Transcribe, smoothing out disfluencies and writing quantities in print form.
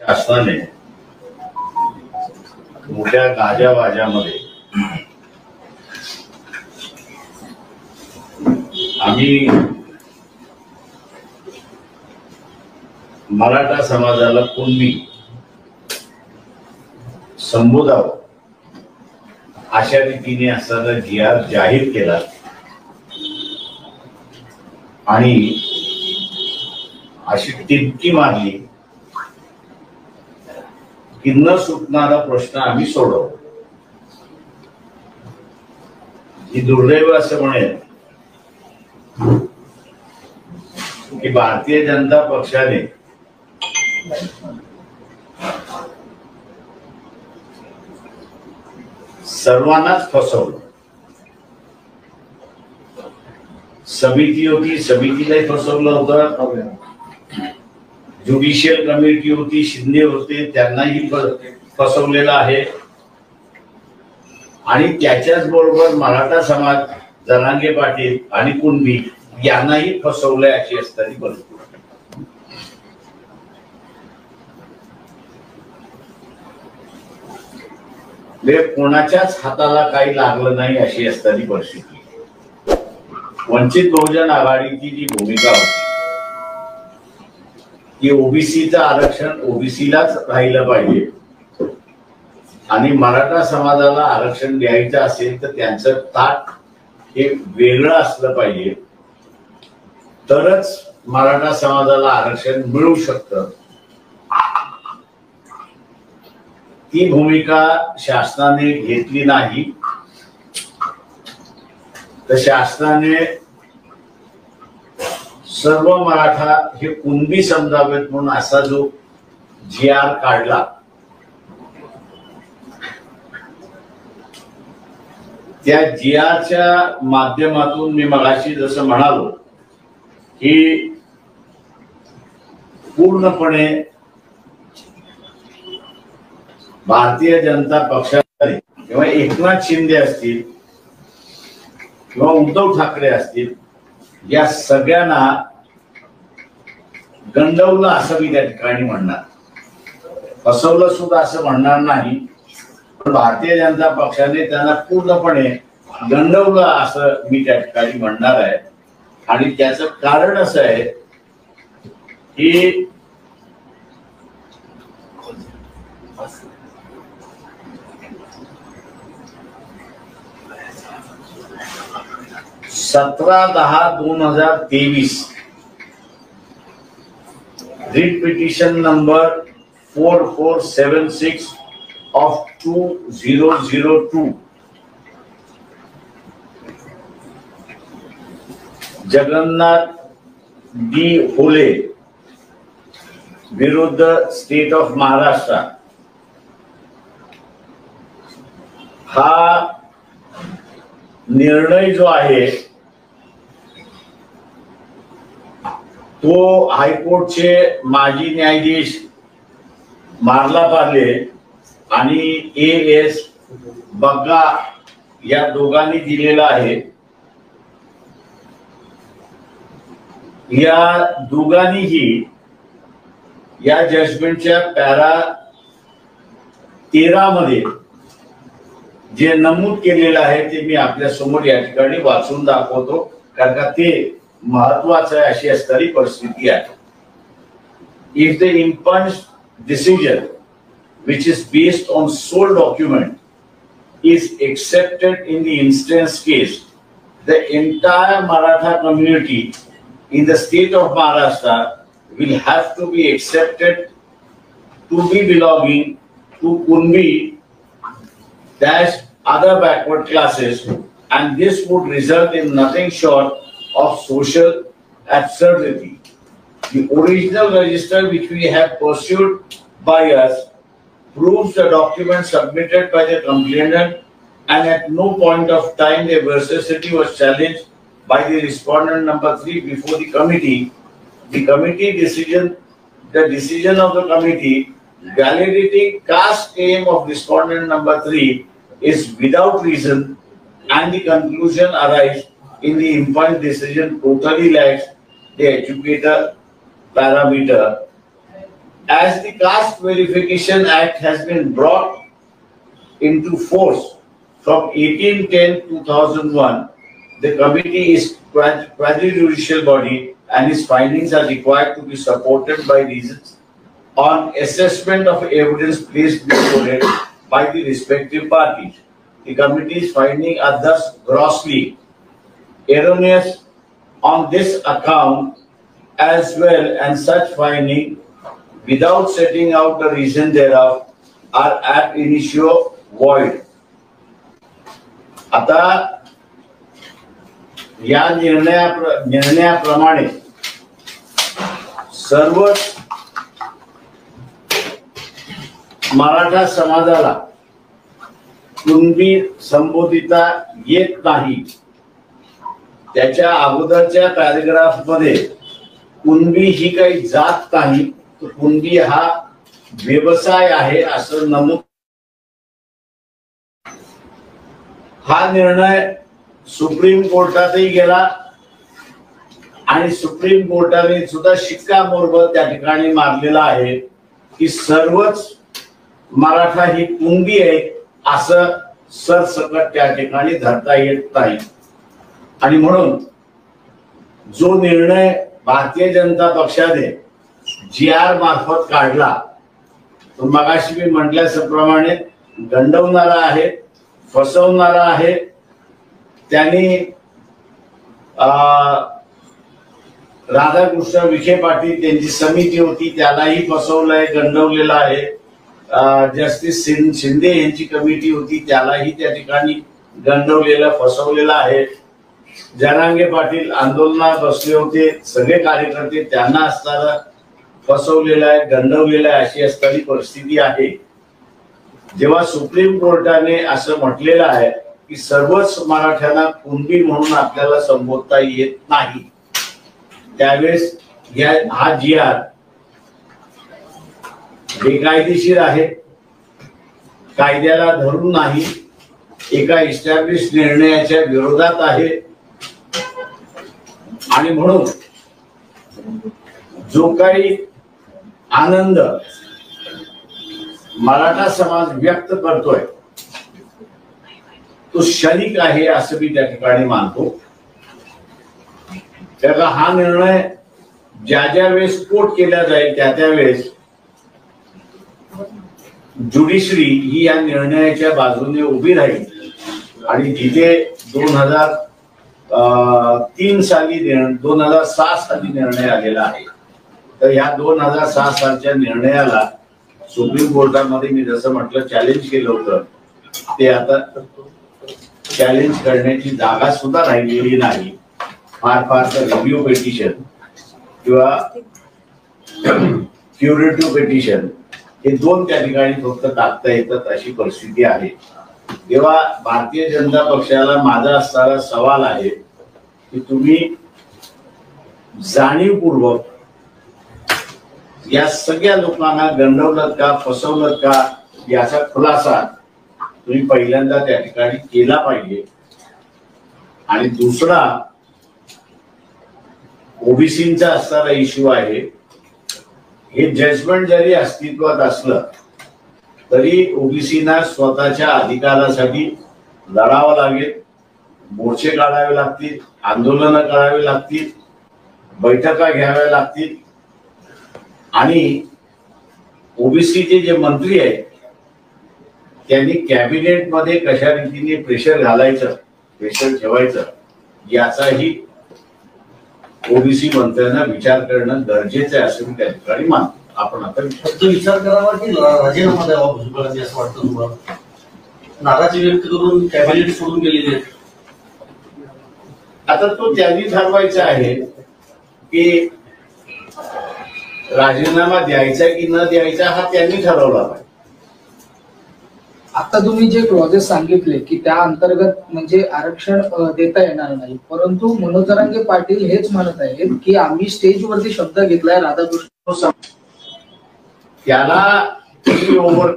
शासनाने मोठ्या गाजावाजामध्ये आम्ही मराठा समाजाला कुणबी संबोधावं अशा रीतीने असताना जी.आर. जाहीर केला आणि अशी टिपकी मारली की न सुटणारा प्रश्न आम्ही सोडवू. ही दुर्दैव असं म्हणेल की भारतीय जनता पक्षाने सर्वांनाच फसवलं. समिती होती, समितीलाही फसवलं होतं. ज्युडिशियल कमिटी होती, शिंदे होते, त्यांनाही फसवलेलं आहे. आणि त्याच्याच बरोबर मराठा समाज, जरांगे पाटील आणि कुणबी यांनाही फसवलंय अशी असताना परिस्थिती. कोणाच्याच हाताला काही लागलं नाही अशी असताना परिस्थिती. वंचित बहुजन आघाडीची जी भूमिका होती की ओबीसीचं आरक्षण ओबीसीलाच राहिलं पाहिजे आणि मराठा समाजाला आरक्षण द्यायचं असेल तर त्यांचं ताट हे वेगळं असलं पाहिजे, तरच मराठा समाजाला आरक्षण मिळू शकतं. ती भूमिका शासनाने घेतली नाही. तर शासनाने सर्व मराठा हे कुणबी समजावेत म्हणून असा जो जी.आर. काढला, त्या जी.आर.च्या माध्यमातून मी मगाशी जसं म्हणालो की पूर्णपणे भारतीय जनता पक्षाने किंवा एकनाथ शिंदे असतील किंवा उद्धव ठाकरे असतील, या सगळ्यांना गंडवलं असं मी त्या ठिकाणी म्हणणार. फसवलं सुद्धा असं म्हणणार नाही, पण भारतीय जनता पक्षाने त्यांना पूर्णपणे गंडवलं असं मी त्या ठिकाणी म्हणणार आहे. आणि त्याचं कारण असं आहे की 17/10/2023 writ petition number 4476 of 2002 Jagannath D होले विरुद्ध स्टेट ऑफ महाराष्ट्र हा निर्णय जो आहे तो हायकोर्टचे माजी न्यायाधीश मार्लापार्ले आणि A.S. बग्गा या दोघांनी दिलेला आहे. या दोघांनीही या जजमेंटच्या पॅरा 13 मध्ये जे नमूद केलेलं आहे ते मी आपल्या समोर या ठिकाणी वाचून दाखवतो, कारण का ते महत्वाचं आहे अशी असणारी परिस्थिती आहे. If the impugned decision which is based on sole document is accepted in the instance case, the entire Maratha community in the state of Maharashtra will have to be accepted to be belonging to Kunbi dash other backward classes, and this would result in nothing short of social absurdity. The original register which we have pursued by us proves the document submitted by the complainant, and at no point of time the veracity was challenged by the respondent number 3 before the committee. The committee decision, the decision of the committee validating caste claim of respondent number 3 is without reason, and the conclusion arrives in the impunged decision totally lacks the educator parameter as the Caste Verification Act has been brought into force from 1810-2001, the committee is quasi-judicial body and its findings are required to be supported by reasons on assessment of evidence placed before it by the respective parties. The committee's findings are thus grossly erroneous on this account as well, and such finding, without setting out the reason thereof, are ab initio void. आता या निर्णयाप्रमाणे सर्व मराठा समाजाला कुणबी संबोधिता येत नाही. त्याच्या अगोदरच्या paragraph मध्ये कुणबी ही काही जात नाही, तर कुणबी हा व्यवसाय आहे असं नमूद. हा निर्णय सुप्रीम कोर्टातही गेला आणि सुप्रीम कोर्टाने सुद्धा शिक्कामोर्तब त्या ठिकाणी मारलेला आहे की सर्वच मराठा ही कुणबी आहे असं सरसकट त्या ठिकाणी धरता येत नाही. आणि म्हणून जो निर्णय भारतीय जनता पक्षाने GR मार्फत काढला तो मगाशी मी म्हटल्याप्रमाणे गंडवणारा आहे, फसवणारा आहे. त्यांनी राधाकृष्ण विखे पाटील त्यांची समिती होती त्यालाही फसवलंय, गंडवलेलं आहे. जस्टिस शिंदे यांची कमिटी होती त्यालाही त्या ठिकाणी गंडवलेलं, फसवलेलं आहे. जरांगे पाटील आंदोलनात बसले होते, सगळे कार्यकर्ते त्यांना असताना फसवलेलं आहे, गंडवलेलं आहे, अशी असणारी परिस्थिती आहे. जेव्हा सुप्रीम कोर्टाने असं म्हटलेलं आहे की सर्वच मराठ्यांना कुणबी म्हणून आपल्याला संबोधता येत नाही, त्यावेळेस हा GR बेकायदेशीर आहे, कायद्याला धरून नाही, एका इस्टॅब्लिश निर्णयाच्या विरोधात आहे. आणि म्हणून जो काही आनंद मराठा समाज व्यक्त करतोय तो क्षणिक आहे असं मी त्या ठिकाणी मानतो. त्याला हा निर्णय ज्या वेळेस कोर्ट केला जाईल त्या वेळेस ज्युडिशरी ही या निर्णयाच्या बाजूने उभी राहील आणि जिथे 2003 साली 2007 साली निर्णय आलेला आहे, तर ह्या 2007 सालच्या निर्णयाला सुप्रीम कोर्टामध्ये मी जसं म्हटलं चॅलेंज केलं होतं, ते आता चॅलेंज करण्याची जागा सुद्धा राहिलेली नाही. फार तर रिव्ह्यू पिटिशन किंवा क्युरेटिव्ह पिटिशन हे दोन त्या ठिकाणी फक्त टाकता येतात अशी परिस्थिती आहे. तेव्हा भारतीय जनता पक्षाला माझा असणारा सवाल आहे की तुम्ही जाणीवपूर्वक या सगळ्या लोकांना गंडवलं का, फसवलं का, याचा खुलासा तुम्ही पहिल्यांदा त्या ठिकाणी केला पाहिजे. आणि दुसरा ओबीसीचा असणारा इश्यू आहे. हे जजमेंट जरी अस्तित्वात असलं तरी ओबीसीना स्वतःच्या अधिकारासाठी लढावं लागेल, मोर्चे काढावे लागतील, आंदोलनं करावी लागतील, बैठका घ्याव्या लागतील. आणि ओबीसीचे जे मंत्री आहेत त्यांनी कॅबिनेटमध्ये कशा रीतीने प्रेशर घालायचं, प्रेशर ठेवायचं याचाही ओबीसी मंत्र्यांना विचार करणं गरजेचं आहे असं मी त्या ठिकाणी मानतो. आपण आता फक्त विचार करावा की राजीनामा द्यावा भुजबळांनी असं वाटतं तुम्हाला? नाराजी व्यक्त करून कॅबिनेट सोडून गेलेले. आता तो त्यांनी ठरवायचा आहे की राजीनामा द्यायचा की न द्यायचा हा त्यांनी ठरवला पाहिजे. आता तुम्ही जे क्लॉजेस सांगितले की त्या अंतर्गत म्हणजे आरक्षण देता येणार नाही, परंतु मनोज जरांगे पाटील हेच म्हणत आहेत की आम्ही स्टेजवरती शब्द घेतलाय राधाकृष्ण, त्याला ओव्हर